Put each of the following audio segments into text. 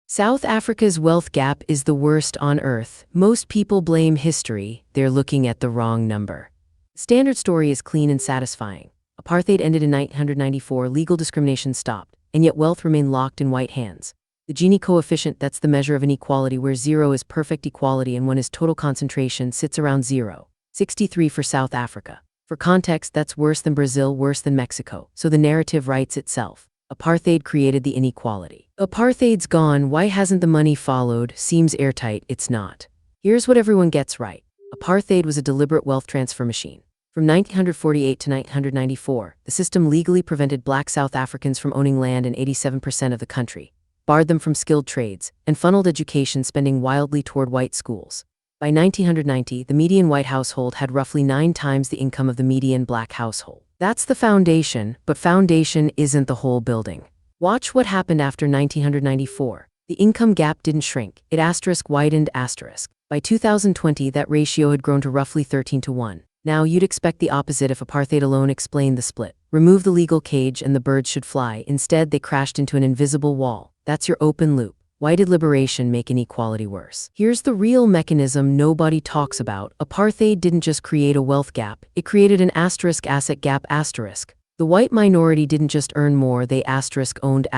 South Africa's wealth gap is the worst on earth. Most people blame history. They're looking at the wrong number. The standard story is clean and satisfying. Apartheid ended in 1994, legal discrimination stopped, and yet wealth remained locked in white hands. The Gini coefficient, that's the measure of inequality, where 0 is perfect equality and 1 is total concentration, sits around 0.63 for South Africa. For context, that's worse than Brazil, worse than Mexico. So the narrative writes itself. Apartheid created the inequality. Apartheid's gone, why hasn't the money followed? Seems airtight, it's not. Here's what everyone gets right. Apartheid was a deliberate wealth transfer machine. From 1948 to 1994, the system legally prevented black South Africans from owning land in 87% of the country, barred them from skilled trades, and funneled education spending wildly toward white schools. By 1990, the median white household had roughly 9 times the income of the median black household. That's the foundation, but foundation isn't the whole building. Watch what happened after 1994. The income gap didn't shrink, it widened. By 2020, that ratio had grown to roughly 13-1. Now, you'd expect the opposite if apartheid alone explained the split. Remove the legal cage and the birds should fly. Instead, they crashed into an invisible wall. That's your open loop. Why did liberation make inequality worse? Here's the real mechanism nobody talks about. Apartheid didn't just create a wealth gap, it created an asset gap. The white minority didn't just earn more, they owned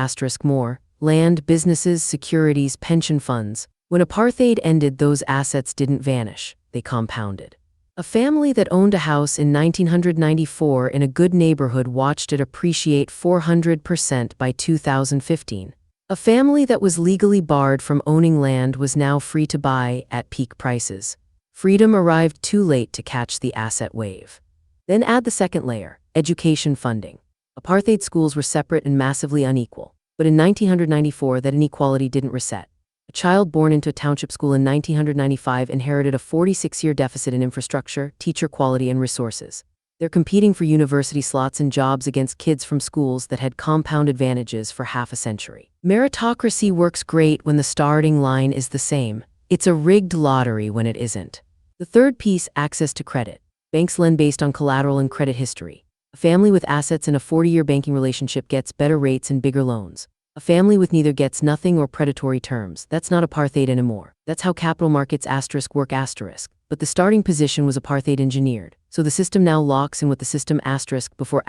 more land, businesses, securities, pension funds. When apartheid ended, those assets didn't vanish, they compounded. A family that owned a house in 1994 in a good neighborhood watched it appreciate 400% by 2015. A family that was legally barred from owning land was now free to buy at peak prices. Freedom arrived too late to catch the asset wave. Then add the second layer, education funding. Apartheid schools were separate and massively unequal. But in 1994, that inequality didn't reset. A child born into a township school in 1995 inherited a 46-year deficit in infrastructure, teacher quality, and resources. They're competing for university slots and jobs against kids from schools that had compound advantages for half a century. Meritocracy works great when the starting line is the same. It's a rigged lottery when it isn't. The third piece, access to credit. Banks lend based on collateral and credit history. A family with assets in a 40-year banking relationship gets better rates and bigger loans. A family with neither gets nothing or predatory terms. That's not apartheid anymore. That's how capital markets work. But the starting position was apartheid engineered. So the system now locks in what the system before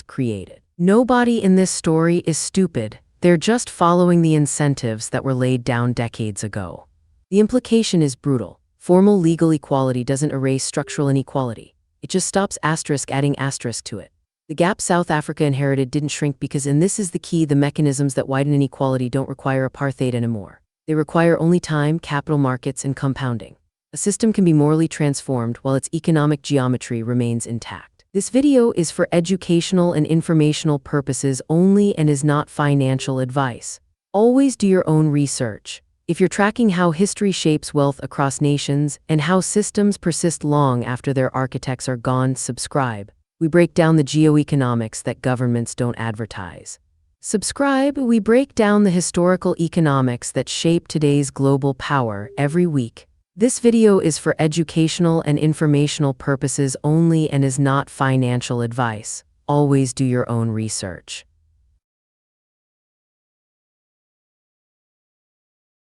created. Nobody in this story is stupid. They're just following the incentives that were laid down decades ago. The implication is brutal. Formal legal equality doesn't erase structural inequality. It just stops adding to it. The gap South Africa inherited didn't shrink because, and this is the key, the mechanisms that widen inequality don't require apartheid anymore. They require only time, capital markets, and compounding. A system can be morally transformed while its economic geometry remains intact. This video is for educational and informational purposes only and is not financial advice. Always do your own research. If you're tracking how history shapes wealth across nations and how systems persist long after their architects are gone, subscribe. We break down the geoeconomics that governments don't advertise. Subscribe, we break down the historical economics that shape today's global power every week. This video is for educational and informational purposes only and is not financial advice. Always do your own research.